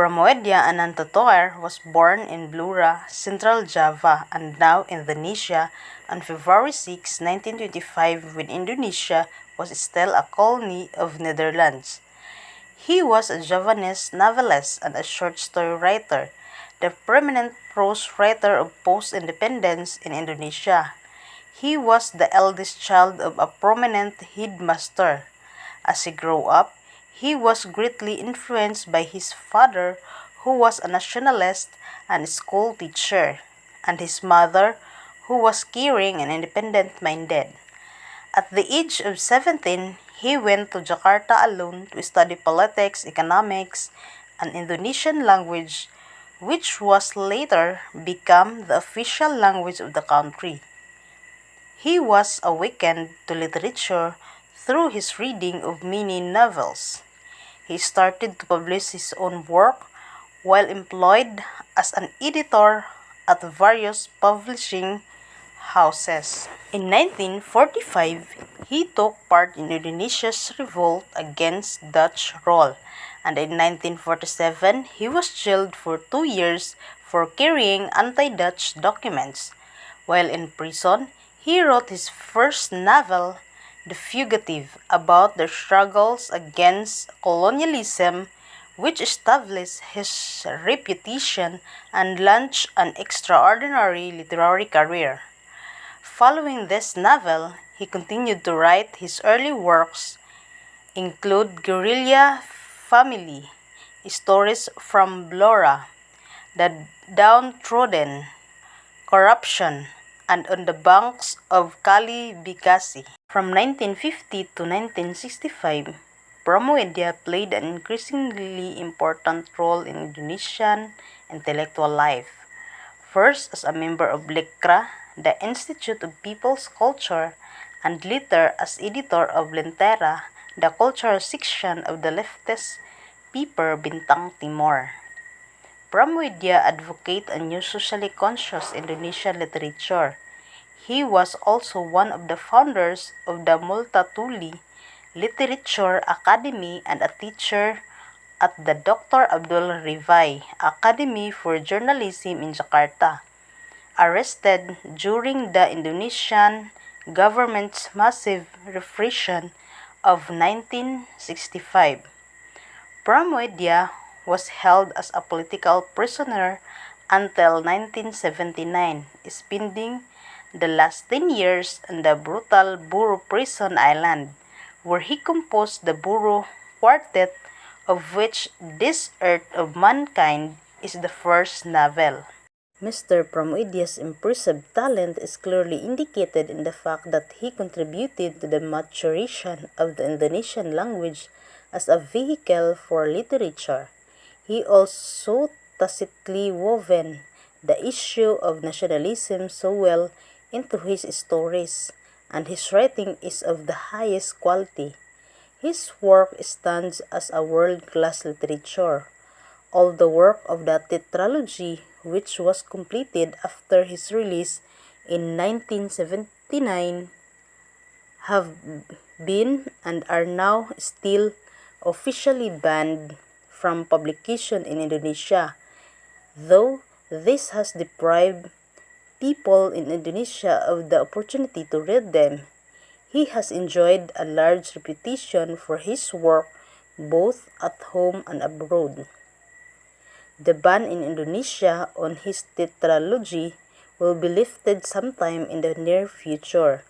Pramoedya Ananta Toer was born in Blora, Central Java, and now Indonesia on February 6, 1925, when Indonesia was still a colony of Netherlands. He was a Javanese novelist and a short story writer, the preeminent prose writer of post-independence in Indonesia. He was the eldest child of a prominent headmaster. As he grew up, he was greatly influenced by his father, who was a nationalist and school teacher, and his mother, who was caring and independent-minded. At the age of 17, he went to Jakarta alone to study politics, economics, and Indonesian language, which was later become the official language of the country. He was awakened to literature through his reading of many novels. He started to publish his own work while employed as an editor at various publishing houses. In 1945, he took part in Indonesia's revolt against Dutch rule, and in 1947, he was jailed for 2 years for carrying anti-Dutch documents. While in prison, he wrote his first novel, The Fugitive, about the struggles against colonialism, which established his reputation and launched an extraordinary literary career. Following this novel, he continued to write. His early works include Guerrilla Family, Stories from Blora, The Downtrodden, Corruption, and On the Banks of Kali Bikasi. From 1950 to 1965, Pramoedya played an increasingly important role in Indonesian intellectual life. First as a member of LICRA, the Institute of People's Culture, and later as editor of Lentera, the cultural section of the leftist paper Bintang Timor. Pramoedya advocated a new socially conscious Indonesian literature. He was also one of the founders of the Multatuli Literature Academy and a teacher at the Dr. Abdul Rivai Academy for Journalism in Jakarta. Arrested during the Indonesian government's massive repression of 1965, Pramoedya was held as a political prisoner until 1979, spending the last 10 years in the brutal Buru prison island, where he composed the Buru Quartet, of which This Earth of Mankind is the first novel. Mr. Pramoedya's impressive talent is clearly indicated in the fact that he contributed to the maturation of the Indonesian language as a vehicle for literature. He also tacitly woven the issue of nationalism so well into his stories, and his writing is of the highest quality. His work stands as a world-class literature. All the work of the tetralogy, which was completed after his release in 1979, have been and are now still officially banned from publication in Indonesia, though this has deprived people in Indonesia of the opportunity to read them. He has enjoyed a large reputation for his work both at home and abroad. The ban in Indonesia on his tetralogy will be lifted sometime in the near future.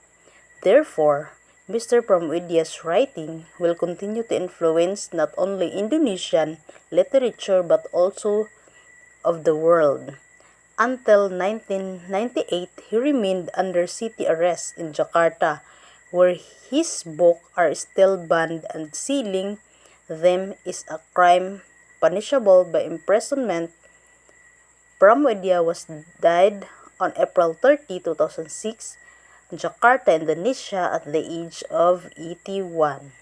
Therefore, Mr. Pramoedya's writing will continue to influence not only Indonesian literature but also of the world. Until 1998, he remained under city arrest in Jakarta, where his books are still banned and selling them is a crime punishable by imprisonment. Pramoedya was died on April 30, 2006, in Jakarta, Indonesia, at the age of 81.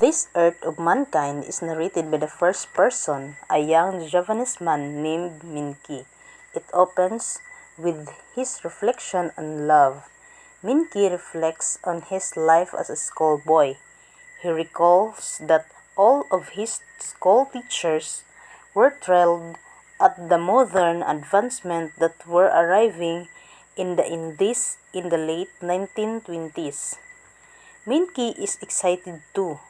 This Earth of Mankind is narrated by the first person, a young Javanese man named Minki. It opens with his reflection on love. Minki reflects on his life as a schoolboy. He recalls that all of his school teachers were thrilled at the modern advancement that were arriving in the Indies in the late 1920s. Minki is excited too,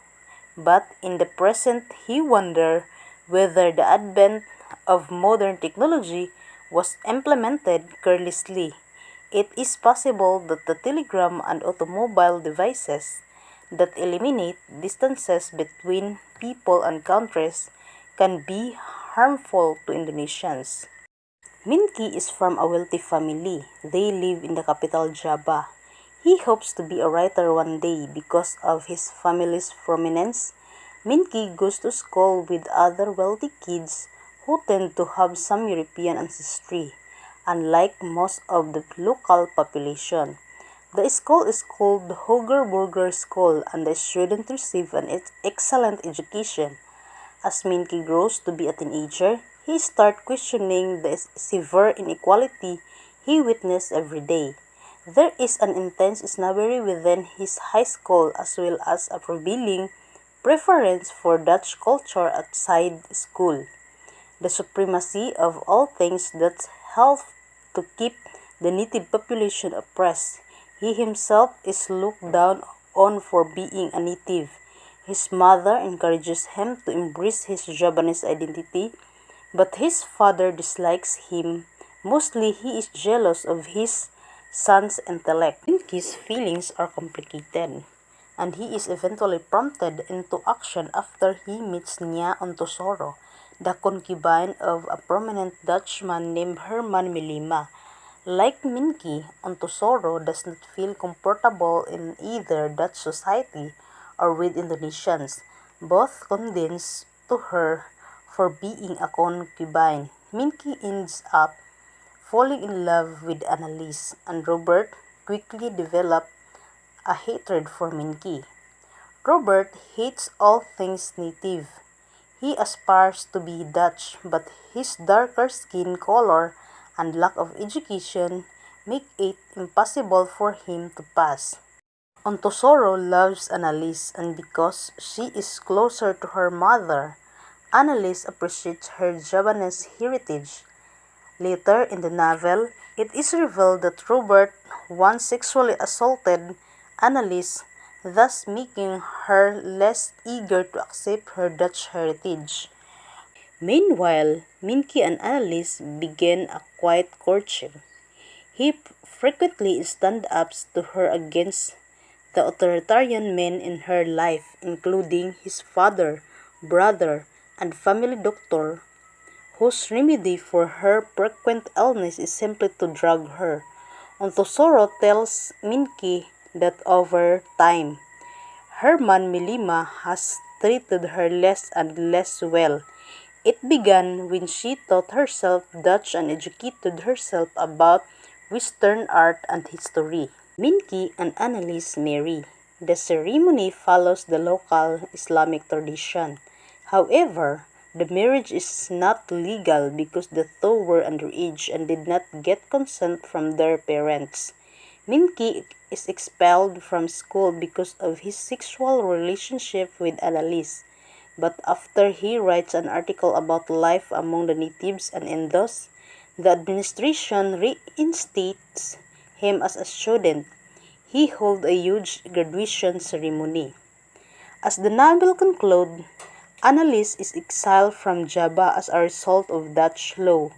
but in the present he wonders whether the advent of modern technology was implemented carelessly. It is possible that the telegram and automobile devices that eliminate distances between people and countries can be harmful to Indonesians. Minki is from a wealthy family. They live in the capital Java. He hopes to be a writer one day because of his family's prominence. Minki goes to school with other wealthy kids who tend to have some European ancestry, unlike most of the local population. The school is called the Burger School and the students receive an excellent education. As Minki grows to be a teenager, he starts questioning the severe inequality he witnessed every day. There is an intense snobbery within his high school as well as a prevailing preference for Dutch culture outside school. The supremacy of all things that help to keep the native population oppressed. He himself is looked down on for being a native. His mother encourages him to embrace his Javanese identity, but his father dislikes him. Mostly he is jealous of his son's intellect. Minki's feelings are complicated, and he is eventually prompted into action after he meets Nya Ontosoro, the concubine of a prominent Dutchman named Herman Melima. Like Minki, Ontosoro does not feel comfortable in either Dutch society or with Indonesians. Both condemns to her for being a concubine. Minki ends up falling in love with Annalise, and Robert quickly develops a hatred for Minki. Robert hates all things native. He aspires to be Dutch, but his darker skin color and lack of education make it impossible for him to pass. Ontosoro loves Annalise, and because she is closer to her mother, Annalise appreciates her Javanese heritage. Later in the novel, it is revealed that Robert once sexually assaulted Annalise, thus making her less eager to accept her Dutch heritage. Meanwhile, Minki and Annalise begin a quiet courtship. He frequently stands to her against the authoritarian men in her life, including his father, brother, and family doctor, whose remedy for her frequent illness is simply to drug her. Ontosoro tells Minki that over time, Herman Melima has treated her less and less well. It began when she taught herself Dutch and educated herself about Western art and history. Minki and Annalise marry. The ceremony follows the local Islamic tradition. However, the marriage is not legal because the two were underage and did not get consent from their parents. Minki is expelled from school because of his sexual relationship with Annalise, but after he writes an article about life among the natives and Indos, the administration reinstates him as a student. He holds a huge graduation ceremony. As the novel concludes, Annalise is exiled from Java as a result of Dutch law.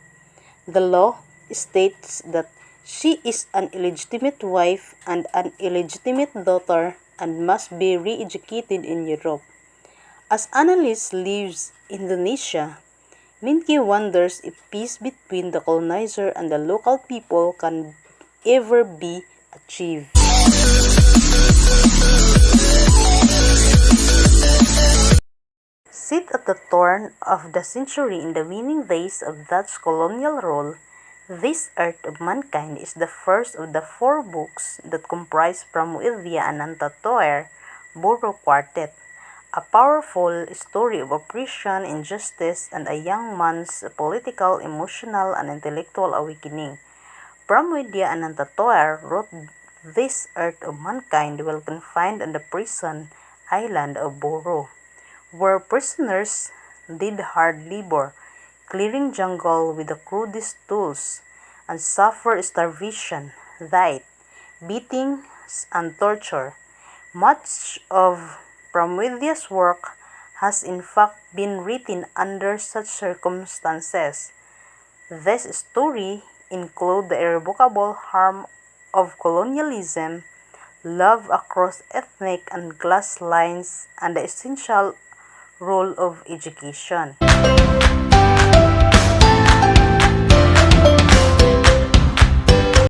The law states that she is an illegitimate wife and an illegitimate daughter and must be re-educated in Europe. As Annalise leaves Indonesia, Minki wonders if peace between the colonizer and the local people can ever be achieved. Set at the turn of the century in the waning days of Dutch colonial rule, This Earth of Mankind is the first of the 4 books that comprise Pramoedya Ananta Toer Quartet, a powerful story of oppression, injustice, and a young man's political, emotional, and intellectual awakening. Pramoedya Ananta Toer wrote this earth of mankind while confined on the prison island of Boro, where prisoners did hard labor, clearing jungle with the crudest tools, and suffered starvation, diet, beatings, and torture. Much of Pramoedya's work has in fact been written under such circumstances. This story includes the irrevocable harm of colonialism, love across ethnic and class lines, and the essential role of education.